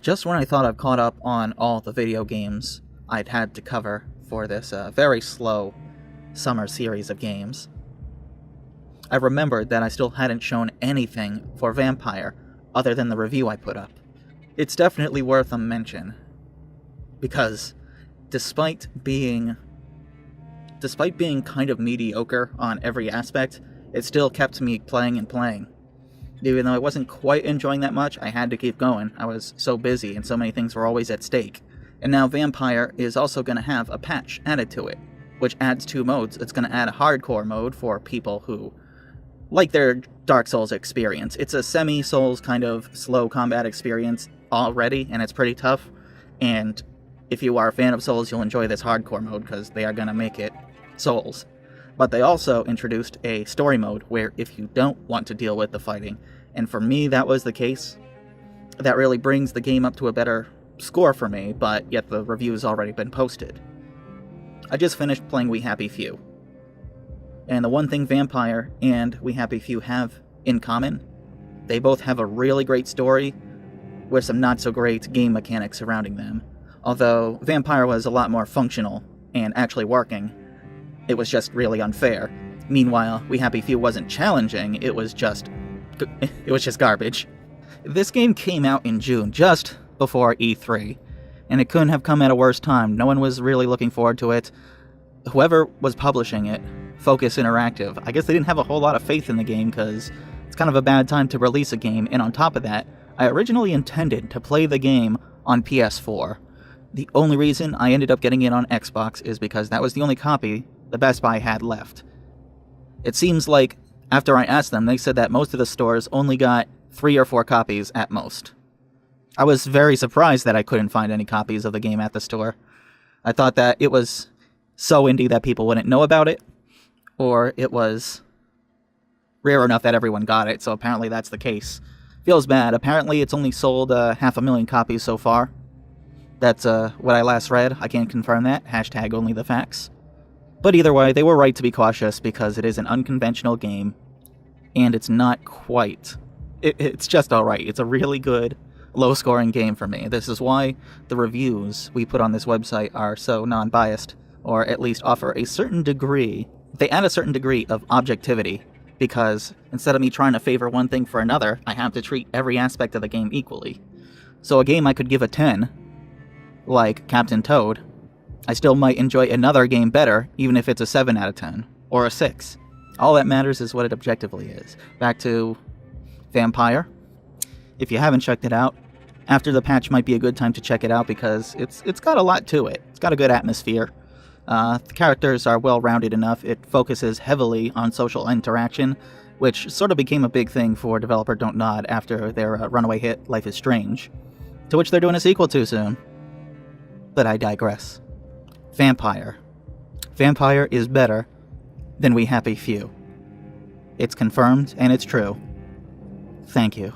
Just when I thought I've caught up on all the video games I'd had to cover for this very slow summer series of games, I remembered that I still hadn't shown anything for Vampyr other than the review I put up. It's definitely worth a mention, because despite being kind of mediocre on every aspect, it still kept me playing and playing. Even though I wasn't quite enjoying that much, I had to keep going. I was so busy and so many things were always at stake. And now Vampyr is also going to have a patch added to it, which adds 2 modes. It's going to add a hardcore mode for people who like their Dark Souls experience. It's a semi-Souls kind of slow combat experience already, and it's pretty tough. And if you are a fan of Souls, you'll enjoy this hardcore mode, because they are going to make it Souls. But they also introduced a story mode where if you don't want to deal with the fighting, and for me that was the case, that really brings the game up to a better score for me, but yet the review's already been posted. I just finished playing We Happy Few. And the one thing Vampyr and We Happy Few have in common, they both have a really great story with some not so great game mechanics surrounding them. Although Vampyr was a lot more functional and actually working, it was just really unfair. Meanwhile, We Happy Few wasn't challenging, it was just garbage. This game came out in June, just before E3, and it couldn't have come at a worse time. No one was really looking forward to it. Whoever was publishing it, Focus Interactive, I guess they didn't have a whole lot of faith in the game, because it's kind of a bad time to release a game, and on top of that, I originally intended to play the game on PS4. The only reason I ended up getting it on Xbox is because that was the only copy the Best Buy had left. It seems like, after I asked them, they said that most of the stores only got 3 or 4 copies at most. I was very surprised that I couldn't find any copies of the game at the store. I thought that it was so indie that people wouldn't know about it, or it was rare enough that everyone got it, so apparently that's the case. Feels bad. Apparently it's only sold 500,000 copies so far. That's what I last read. I can't confirm that. Hashtag only the facts. But either way, they were right to be cautious, because it is an unconventional game, and it's not quite... It's just alright. It's a really good, low-scoring game for me. This is why the reviews we put on this website are so non-biased, or at least offer a certain degree... They add a certain degree of objectivity, because instead of me trying to favor one thing for another, I have to treat every aspect of the game equally. So a game I could give a 10, like Captain Toad, I still might enjoy another game better, even if it's a 7 out of 10, or a 6. All that matters is what it objectively is. Back to Vampyr. If you haven't checked it out, after the patch might be a good time to check it out, because it's got a lot to it. It's got a good atmosphere. The characters are well-rounded enough. It focuses heavily on social interaction, which sort of became a big thing for developer Don't Nod after their runaway hit Life is Strange, to which they're doing a sequel to soon. But I digress. Vampyr. Vampyr is better than We Happy Few. It's confirmed, and it's true. Thank you.